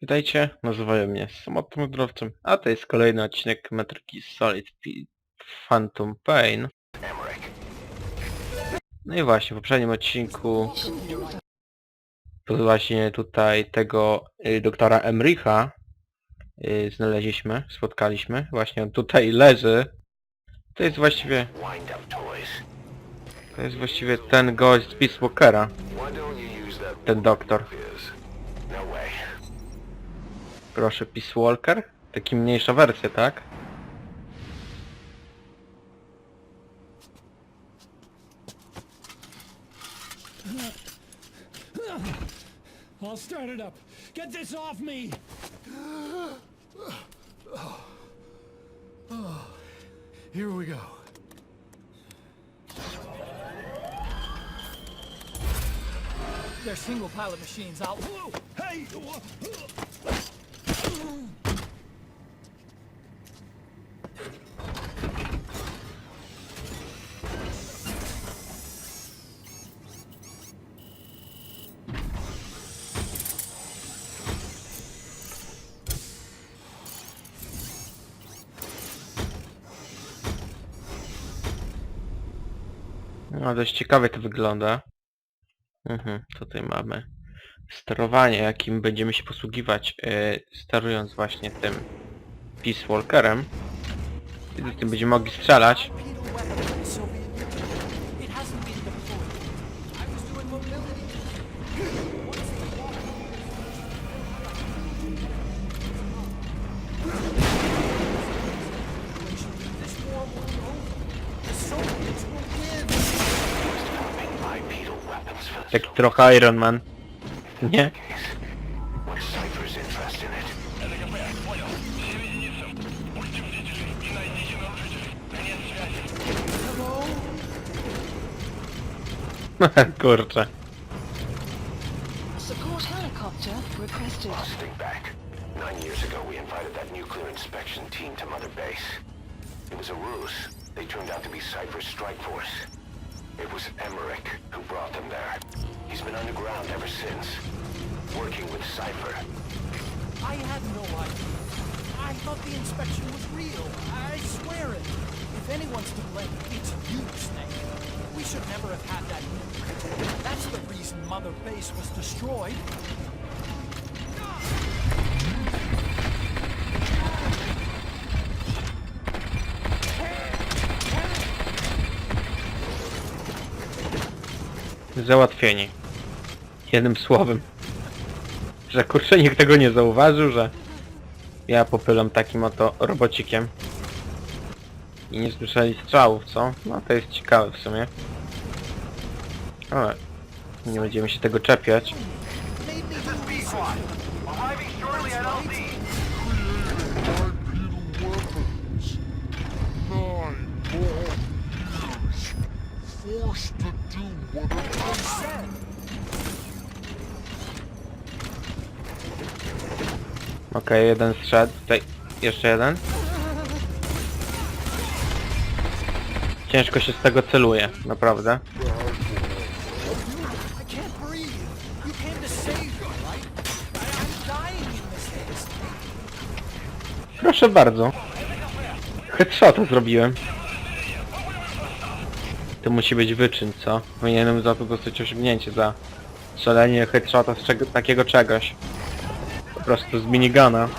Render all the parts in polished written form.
Witajcie, nazywają mnie samotnym wędrowcem, a to jest kolejny odcinek metryki Solid Phantom Pain. No i właśnie, w poprzednim odcinku właśnie tutaj tego doktora Emricha spotkaliśmy. Właśnie on tutaj leży. To jest właściwie ten gość z Peace Walkera. Ten doktor. Proszę, Peace Walker? Taki mniejsza wersja, tak? I'll start it up. Get this off me! Here we go. They're single pilot machines. Whoa! Hey! No, dość ciekawie to wygląda. Tutaj mamy sterowanie, jakim będziemy się posługiwać, sterując właśnie tym Peace Walkerem. I z tym będziemy mogli strzelać. Taki trochę Iron Man. Nie? Kurczę. Support helicopter requested. Think back. 9 years ago we invited that nuclear inspection team to Mother Base. It was a ruse. They turned out to be Cypher's strike force. It was Emmerich who brought them there. He's been underground ever since, working with Cypher. I had no idea. I thought the inspection was real. I swear it. If anyone's to blame, it's you, Snake. We should never have had that nuke. That's the reason Mother Base was destroyed. Załatwieni. Jednym słowem. Że kurczę, nikt tego nie zauważył, że ja popylam takim oto robocikiem. I nie słyszeli strzałów, co? No to jest ciekawe w sumie. Ale nie będziemy się tego czepiać. Okej, jeden strzedł. Tutaj jeszcze jeden. Ciężko się z tego celuje, naprawdę. Proszę bardzo. Headshota zrobiłem. To musi być wyczyn, co? Powinienem za to dostać osiągnięcie za strzelenie headshota z takiego czegoś. Po prostu z minigana.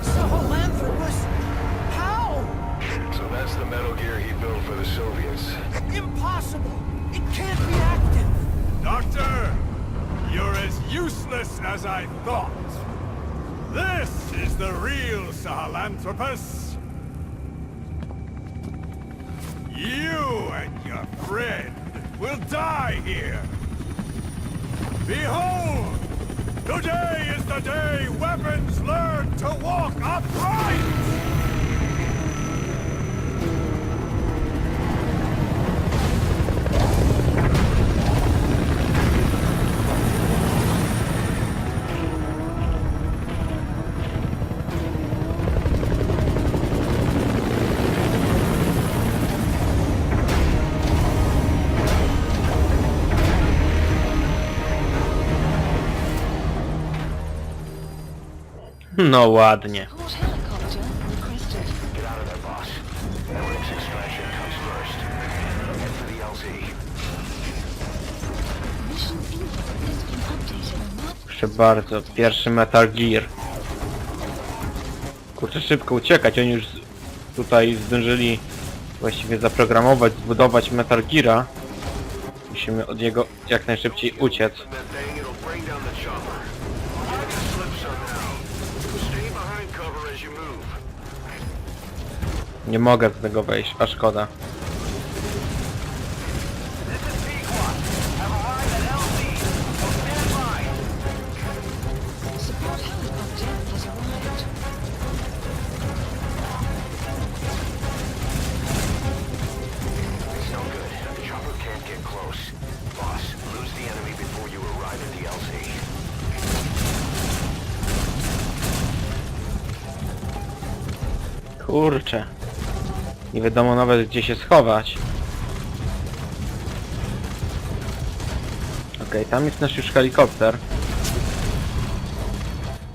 Support helicopter has arrived. Impossible! It can't be active! Doctor! You're as useless as I thought. This is the real Sahelanthropus. You and your friend will die here. Behold! Today is the day weapons learn to walk upright! No ładnie. Support helicopter requested. Get out of there, boss. Emily's extraction comes first. Head for the LZ. Mission info has been updated on map. Proszę bardzo, pierwszy Metal Gear. Kurczę, szybko uciekać, oni już tutaj zdążyli właściwie zaprogramować, zbudować Metal Geara. Musimy od niego jak najszybciej uciec. That thing, it'll bring down the chopper. You're gonna slip somehow. Stay behind cover as you move. Nie mogę z tego wejść, a szkoda. This is Pequot. Have arrived at LZ. Stand by. Support helicopter has arrived. It's no good. The chopper can't get close. Boss, lose the enemy before you arrive at the LZ. Kurczę. Nie wiadomo nawet gdzie się schować. Okej, tam jest nasz już helikopter.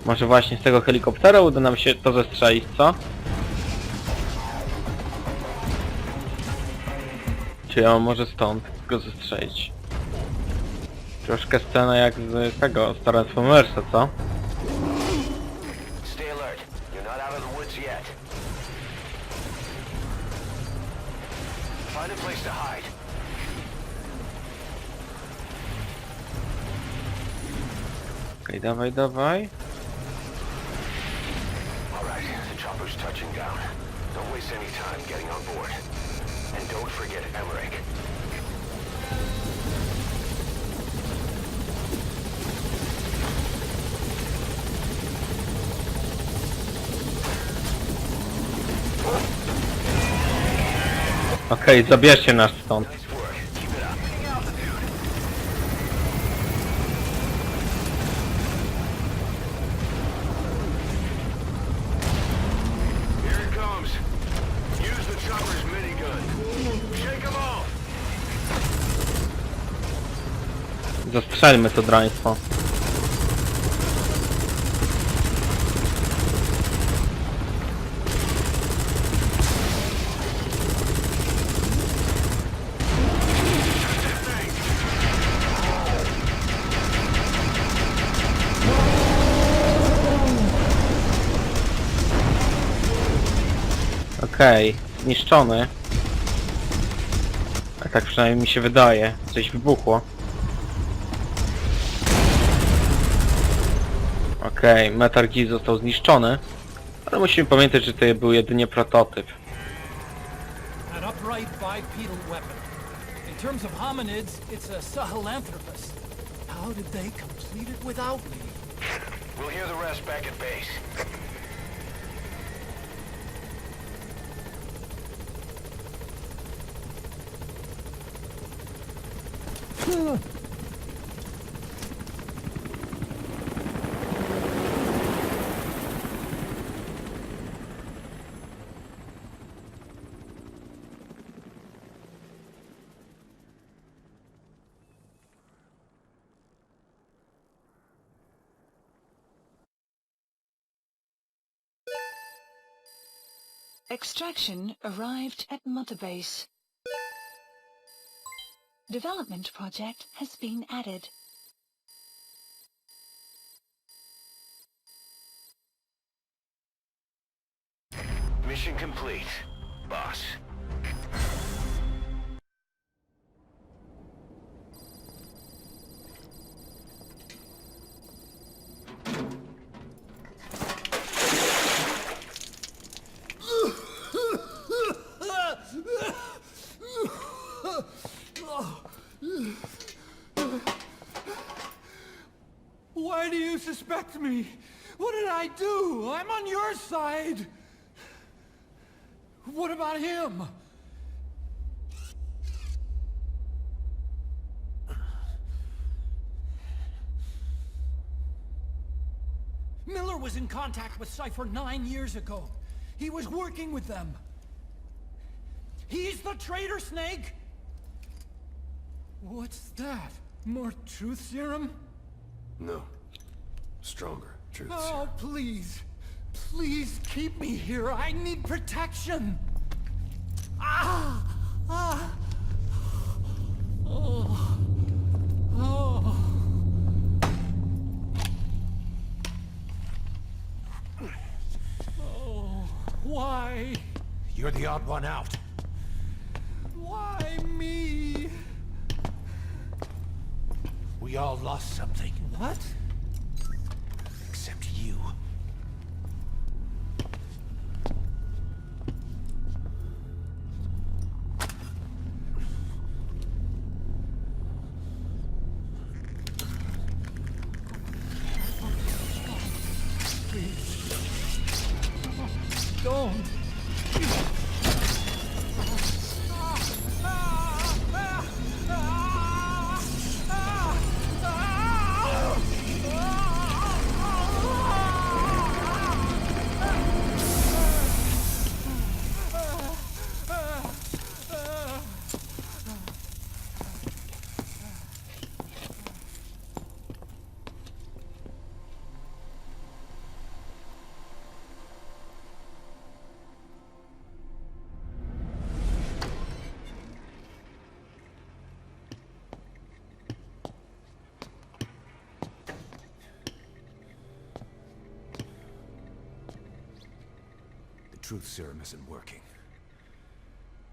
Może właśnie z tego helikoptera uda nam się to zestrzelić, co? Czy ja może stąd go zestrzelić? Troszkę scena jak z tego, z Transformersa, co? Stay alert. You're not out of the woods yet. Find a place to hide. Okej, dawaj, dawaj. All right, the chopper's touching down. Don't waste any time getting on board. And don't forget Emmerich. Okej, zabierzcie nas stąd. Nice work. Keep it up. Taking altitude. Here it comes. Use the chopper's minigun. Shake them off. Zastrzelmy to draństwo. Okej, zniszczony. A tak przynajmniej mi się wydaje. Coś wybuchło. Okej, Metal Gear został zniszczony. Ale musimy pamiętać, że to był jedynie prototyp. An upright bipedal weapon. In terms of hominids, it's a Sahelanthropus. How did they complete it without me? We'll hear the rest back at base. Extraction arrived at Mother Base. Development project has been added. Mission complete, boss. Why do you suspect me? What did I do? I'm on your side. What about him? Miller was in contact with Cypher 9 years ago. He was working with them. He's the traitor, Snake! What's that? More truth serum? No. Stronger truth Oh, serum. please. Please keep me here. I need protection. Ah! Ah! Oh. Oh. Oh. Why? You're the odd one out. Why me? We all lost something. What? Except you. Don't. The truth serum isn't working.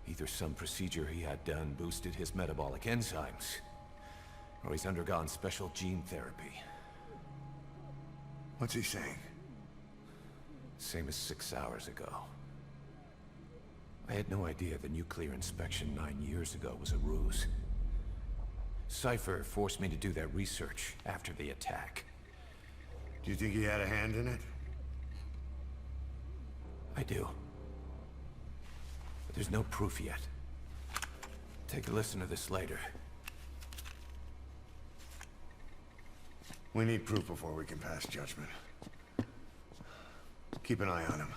Either some procedure he had done boosted his metabolic enzymes, or he's undergone special gene therapy. What's he saying? Same as 6 hours ago. I had no idea the nuclear inspection 9 years ago was a ruse. Cypher forced me to do that research after the attack. Do you think he had a hand in it? I do. But there's no proof yet. Take a listen to this later. We need proof before we can pass judgment. Keep an eye on him.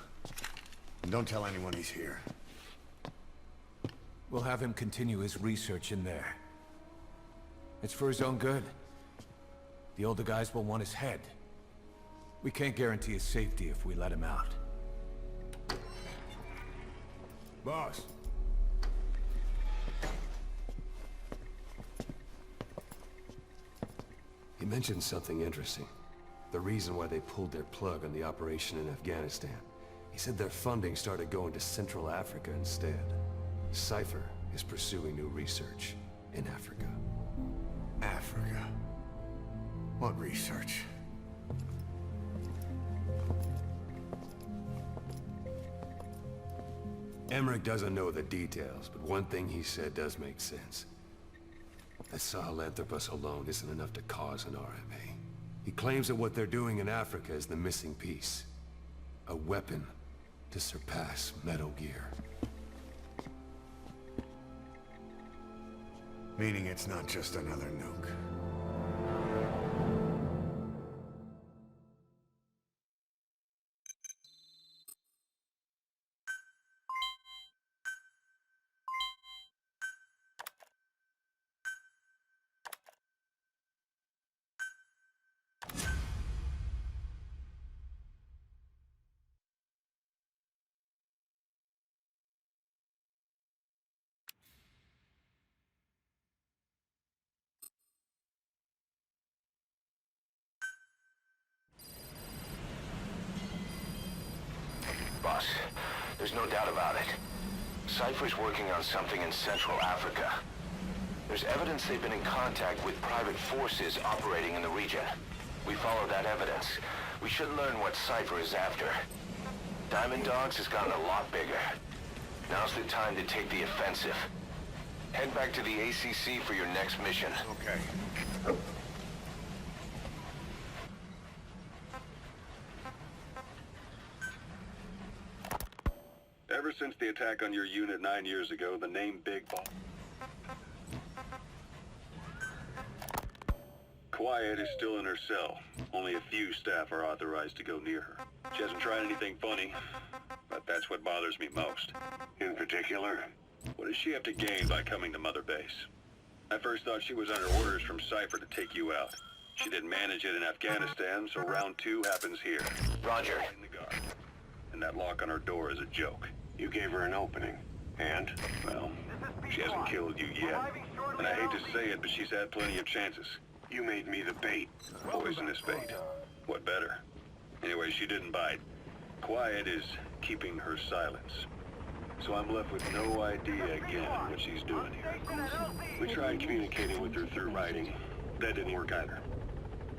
And don't tell anyone he's here. We'll have him continue his research in there. It's for his own good. The older guys will want his head. We can't guarantee his safety if we let him out. Boss. He mentioned something interesting. The reason why they pulled their plug on the operation in Afghanistan. He said their funding started going to Central Africa instead. Cypher is pursuing new research in Africa. Africa. What research? Emmerich doesn't know the details, but one thing he said does make sense. That Sahelanthropus alone isn't enough to cause an RMA. He claims that what they're doing in Africa is the missing piece. A weapon to surpass Metal Gear. Meaning it's not just another nuke. Boss, there's no doubt about it. Cypher's working on something in Central Africa. There's evidence they've been in contact with private forces operating in the region. We follow that evidence. We should learn what Cypher is after. Diamond Dogs has gotten a lot bigger. Now's the time to take the offensive. Head back to the ACC for your next mission. Okay. since the attack on your unit 9 years ago, the name Big Boss. Quiet is still in her cell. Only a few staff are authorized to go near her. She hasn't tried anything funny, but that's what bothers me most. In particular, what does she have to gain by coming to Mother Base? I first thought she was under orders from Cypher to take you out. She didn't manage it in Afghanistan, so round 2 happens here. Roger. In the guard. And that lock on her door is a joke. You gave her an opening. And? Well, she hasn't killed you yet. And I hate to say it, but she's had plenty of chances. You made me the bait. Poisonous bait. What better? Anyway, she didn't bite. Quiet is keeping her silence. So I'm left with no idea again what she's doing here. We tried communicating with her through writing. That didn't work either.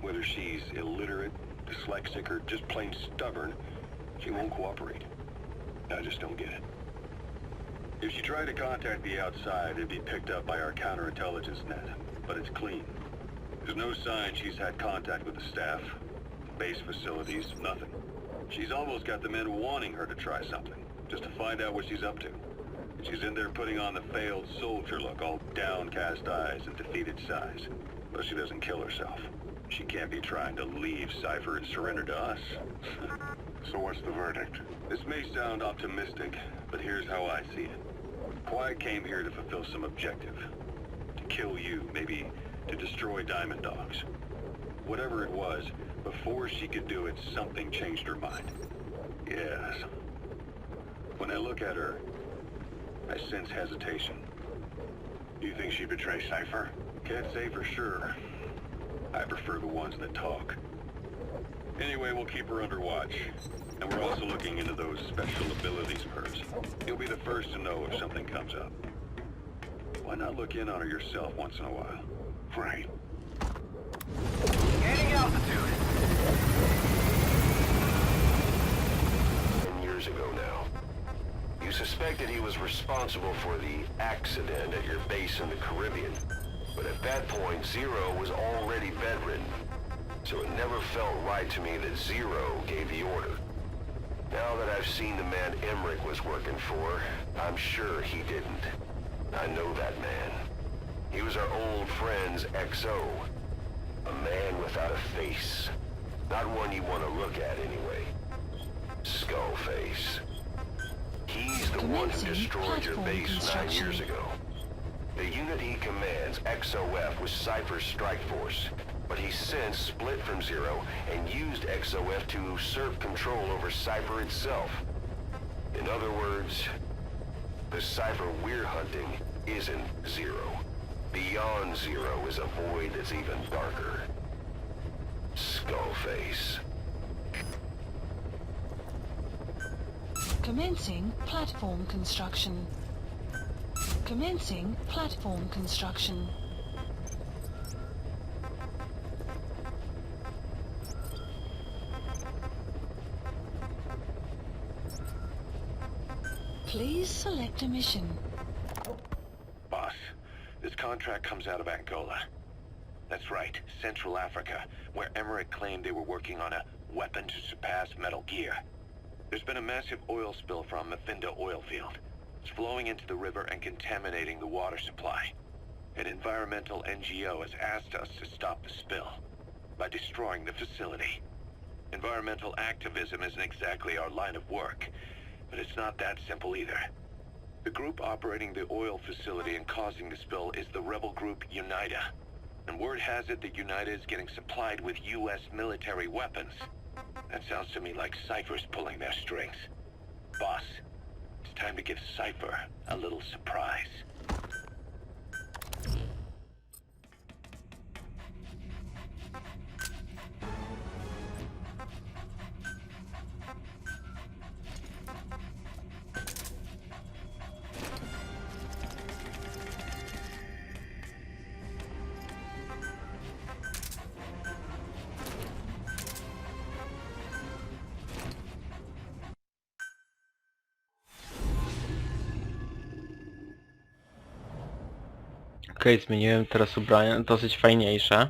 Whether she's illiterate, dyslexic, or just plain stubborn, she won't cooperate. I just don't get it. If she tried to contact the outside, it'd be picked up by our counterintelligence net. But it's clean. There's no sign she's had contact with the staff, base facilities, nothing. She's almost got the men wanting her to try something, just to find out what she's up to. And she's in there putting on the failed soldier look, all downcast eyes and defeated sighs. But she doesn't kill herself. She can't be trying to leave Cypher and surrender to us. So what's the verdict? This may sound optimistic, but here's how I see it. Quiet came here to fulfill some objective. To kill you, maybe to destroy Diamond Dogs. Whatever it was, before she could do it, something changed her mind. Yes. When I look at her, I sense hesitation. You think she betrayed Cypher? Can't say for sure. I prefer the ones that talk. Anyway, we'll keep her under watch. And we're also looking into those special abilities of hers. You'll be the first to know if something comes up. Why not look in on her yourself once in a while? Right. Gaining altitude. 10 years ago now. You suspected he was responsible for the accident at your base in the Caribbean. But at that point, Zero was already bedridden. So it never felt right to me that Zero gave the order. Now that I've seen the man Emmerich was working for, I'm sure he didn't. I know that man. He was our old friend's XO. A man without a face. Not one you want to look at anyway. Skullface. He's the one who destroyed your base 9 years ago. The unit he commands, XOF, was Cypher's strike force. But he's since split from Zero and used XOF to usurp control over Cypher itself. In other words, the Cypher we're hunting isn't Zero. Beyond Zero is a void that's even darker. Skullface. Commencing platform construction. Commencing platform construction. Please select a mission. Boss, this contract comes out of Angola. That's right, Central Africa, where Emmerich claimed they were working on a weapon to surpass Metal Gear. There's been a massive oil spill from Mafinda oil field. It's flowing into the river and contaminating the water supply. An environmental NGO has asked us to stop the spill by destroying the facility. Environmental activism isn't exactly our line of work, but it's not that simple either. The group operating the oil facility and causing the spill is the rebel group UNITA. And word has it that UNITA is getting supplied with US military weapons. That sounds to me like Cypher's pulling their strings. Boss, it's time to give Cypher a little surprise. Okej, zmieniłem teraz ubrania, dosyć fajniejsze.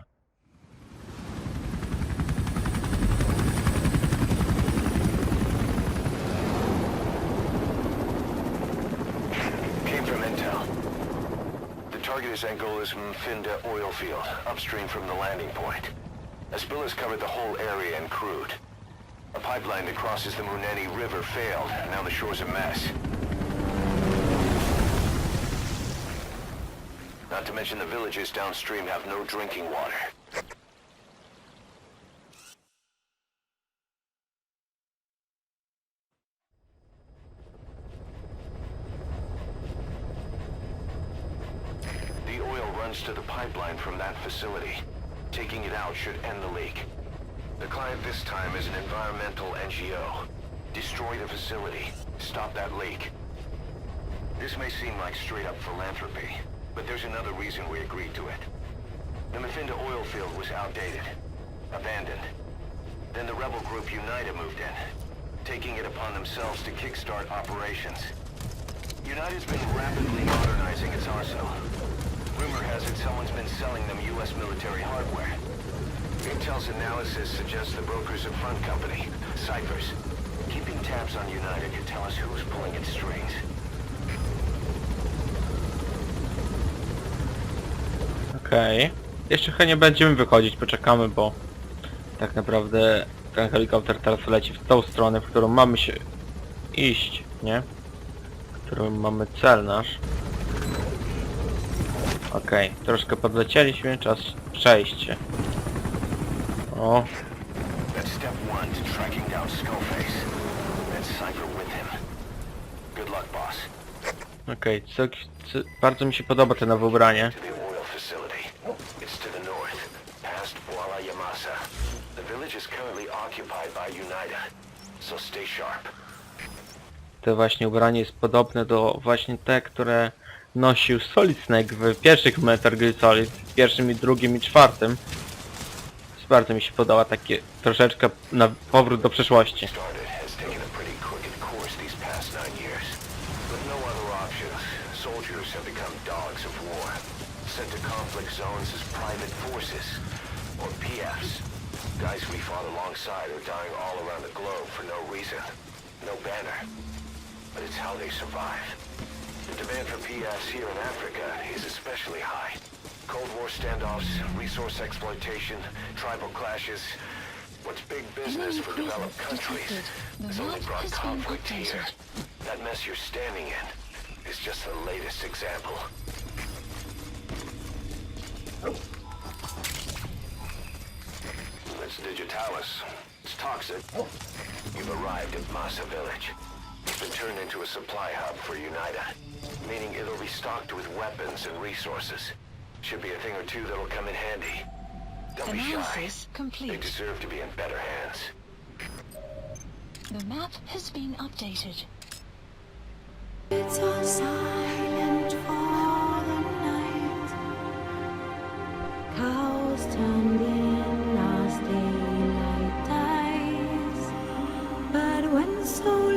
Operator's Angola's Mfinda oil field, upstream from the landing point. A spill has covered the whole area and crude. A pipeline that crosses the Muneni River failed. Now the shore's a mess. Not to mention the villages downstream have no drinking water. The oil runs to the pipeline from that facility. Taking it out should end the leak. The client this time is an environmental NGO. Destroy the facility. Stop that leak. This may seem like straight-up philanthropy, but there's another reason we agreed to it. The Mfinda oil field was outdated, abandoned. Then the rebel group UNITA moved in, taking it upon themselves to kickstart operations. UNITA's been rapidly modernizing its arsenal. Rumor has it someone's been selling them U.S. military hardware. Intel's analysis suggests the broker's a front company, Cyphers. Keeping tabs on UNITA could tell us who's pulling its strings. Okej. Jeszcze chyba nie będziemy wychodzić, poczekamy, bo tak naprawdę ten helikopter teraz leci w tą stronę, w którą mamy się iść, nie? W którą mamy cel nasz. Okej, troszkę podlecieliśmy, czas przejść się. O. That's step one to tracking down Skullface. And Cypher with him. Good luck, boss. Okej, bardzo mi się podoba to nowe ubranie. To the oil facility. It's to the north, past Kuala Yamasa. The village is currently occupied by UNITA, so stay sharp. To właśnie ubranie jest podobne do właśnie te, które nosił Solid Snake w pierwszych Metal Gear Solid, w pierwszym i drugim i czwartym. Bardzo mi się podoba takie troszeczkę na powrót do przeszłości. Soldiers have become dogs of war, sent to conflict zones as private forces, or PFs. Guys we fought alongside are dying all around the globe for no reason. No banner. But it's how they survive. The demand for PFs here in Africa is especially high. Cold War standoffs, resource exploitation, tribal clashes. What's big business for developed countries has only brought conflict here. That mess you're standing in is just the latest example. It's Digitalis. It's toxic. You've arrived at Masa Village. It's been turned into a supply hub for UNITA, meaning it'll be stocked with weapons and resources. Should be a thing or two that'll come in handy. Don't be shy. Analysis They complete. deserve to be in better hands. The map has been updated. It's all silent for the night. Cows turned in as daylight dies. But when so